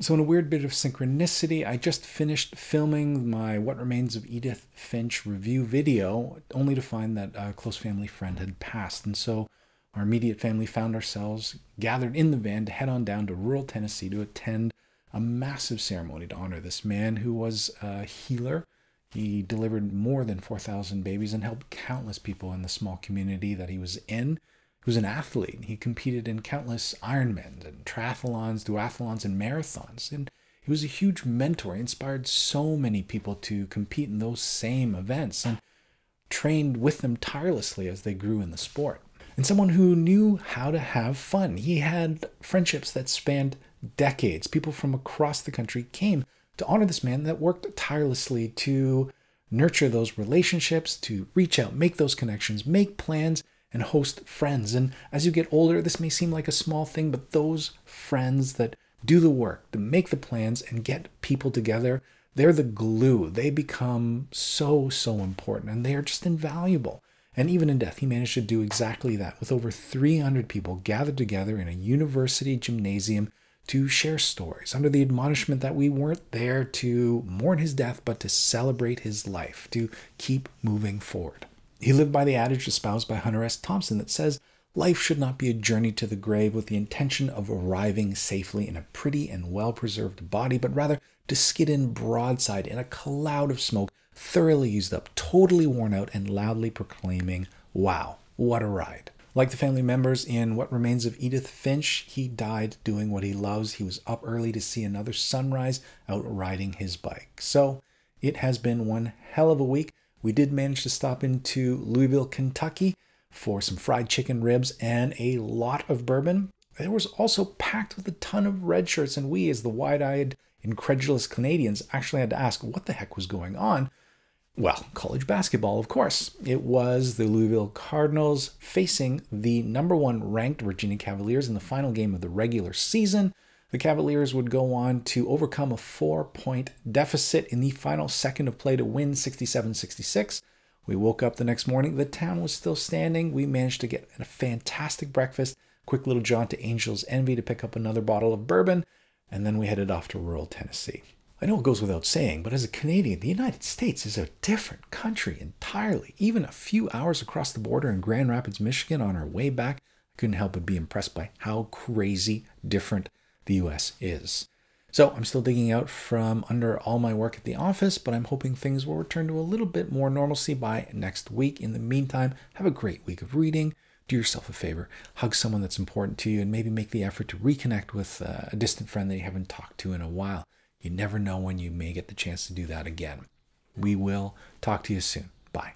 So in a weird bit of synchronicity, I just finished filming my What Remains of Edith Finch review video, only to find that a close family friend had passed. And so our immediate family found ourselves gathered in the van to head on down to rural Tennessee to attend a massive ceremony to honor this man who was a healer. He delivered more than 4,000 babies and helped countless people in the small community that he was in. He was an athlete. He competed in countless Ironmans and triathlons, duathlons, and marathons. And he was a huge mentor. He inspired so many people to compete in those same events and trained with them tirelessly as they grew in the sport. And someone who knew how to have fun. He had friendships that spanned decades. People from across the country came to honor this man that worked tirelessly to nurture those relationships, to reach out, make those connections, make plans, and host friends. And as you get older, this may seem like a small thing, but those friends that do the work, to make the plans and get people together, they're the glue. They become so important, and they are just invaluable. And even in death, he managed to do exactly that with over 300 people gathered together in a university gymnasium to share stories under the admonishment that we weren't there to mourn his death, but to celebrate his life, to keep moving forward. He lived by the adage espoused by Hunter S. Thompson that says, life should not be a journey to the grave with the intention of arriving safely in a pretty and well-preserved body, but rather to skid in broadside in a cloud of smoke, thoroughly used up, totally worn out, and loudly proclaiming, wow, what a ride. Like the family members in What Remains of Edith Finch, he died doing what he loves. He was up early to see another sunrise out riding his bike. So it has been one hell of a week. We did manage to stop into Louisville, Kentucky for some fried chicken ribs and a lot of bourbon. It was also packed with a ton of red shirts, and we, as the wide-eyed, incredulous Canadians, actually had to ask what the heck was going on. Well, college basketball, of course. It was the Louisville Cardinals facing the #1 ranked Virginia Cavaliers in the final game of the regular season. The Cavaliers would go on to overcome a 4-point deficit in the final second of play to win 67-66. We woke up the next morning. The town was still standing. We managed to get a fantastic breakfast, quick little jaunt to Angel's Envy to pick up another bottle of bourbon, and then we headed off to rural Tennessee. I know it goes without saying, but as a Canadian, the United States is a different country entirely. Even a few hours across the border in Grand Rapids, Michigan on our way back, I couldn't help but be impressed by how crazy different the US is. So I'm still digging out from under all my work at the office, but I'm hoping things will return to a little bit more normalcy by next week. In the meantime, have a great week of reading. Do yourself a favor, hug someone that's important to you, and maybe make the effort to reconnect with a distant friend that you haven't talked to in a while. You never know when you may get the chance to do that again. We will talk to you soon. Bye.